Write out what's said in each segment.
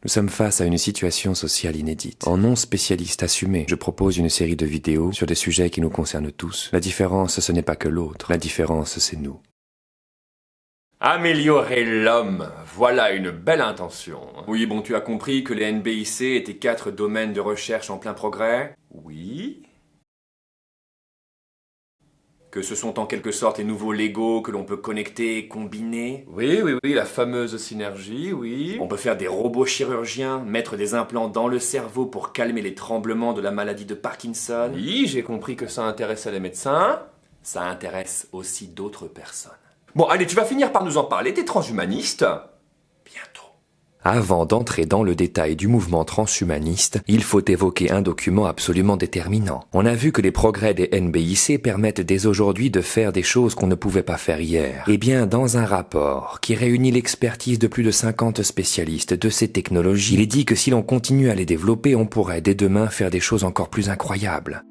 Nous sommes face à une situation sociale inédite. En non spécialiste assumé, je propose une série de vidéos sur des sujets qui nous concernent tous. La différence, ce n'est pas que l'autre. La différence, c'est nous. Améliorer l'homme, voilà une belle intention. Oui, bon, tu as compris que les NBIC étaient 4 domaines de recherche en plein progrès? Oui. Que ce sont en quelque sorte les nouveaux Lego que l'on peut connecter et combiner? Oui, la fameuse synergie, oui. On peut faire des robots chirurgiens, mettre des implants dans le cerveau pour calmer les tremblements de la maladie de Parkinson. Oui, j'ai compris que ça intéressait les médecins. Ça intéresse aussi d'autres personnes. Bon, allez, tu vas finir par nous en parler, t'es transhumaniste? Bientôt. Avant d'entrer dans le détail du mouvement transhumaniste, il faut évoquer un document absolument déterminant. On a vu que les progrès des NBIC permettent dès aujourd'hui de faire des choses qu'on ne pouvait pas faire hier. Eh bien, dans un rapport qui réunit l'expertise de plus de 50 spécialistes de ces technologies, il est dit que si l'on continue à les développer, on pourrait dès demain faire des choses encore plus incroyables.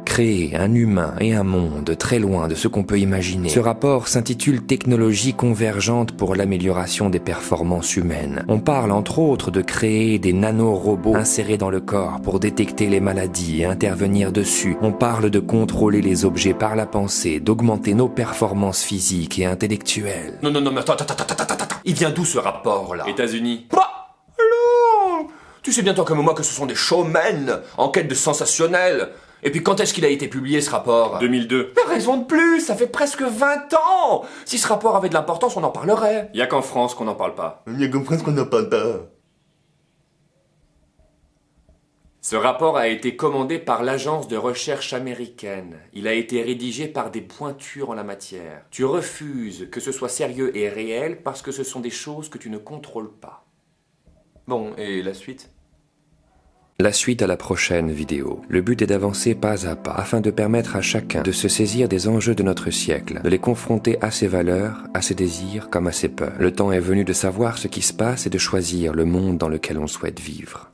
Créer un humain et un monde très loin de ce qu'on peut imaginer. Ce rapport s'intitule « Technologie convergente pour l'amélioration des performances humaines ». On parle entre autres de créer des nanorobots insérés dans le corps pour détecter les maladies et intervenir dessus. On parle de contrôler les objets par la pensée, d'augmenter nos performances physiques et intellectuelles. Non, mais attends. Il vient d'où ce rapport, là? États-Unis. Bah, alors, tu sais bien toi comme moi que ce sont des showmen en quête de sensationnel. Et puis quand est-ce qu'il a été publié ce rapport? 2002. Mais raison de plus, ça fait presque 20 ans. Si ce rapport avait de l'importance, on en parlerait. Y a qu'en France qu'on n'en parle pas. Il y a qu'en France qu'on n'en parle pas. Ce rapport a été commandé par l'agence de recherche américaine. Il a été rédigé par des pointures en la matière. Tu refuses que ce soit sérieux et réel parce que ce sont des choses que tu ne contrôles pas. Bon, et la suite? La suite à la prochaine vidéo. Le but est d'avancer pas à pas afin de permettre à chacun de se saisir des enjeux de notre siècle, de les confronter à ses valeurs, à ses désirs comme à ses peurs. Le temps est venu de savoir ce qui se passe et de choisir le monde dans lequel on souhaite vivre.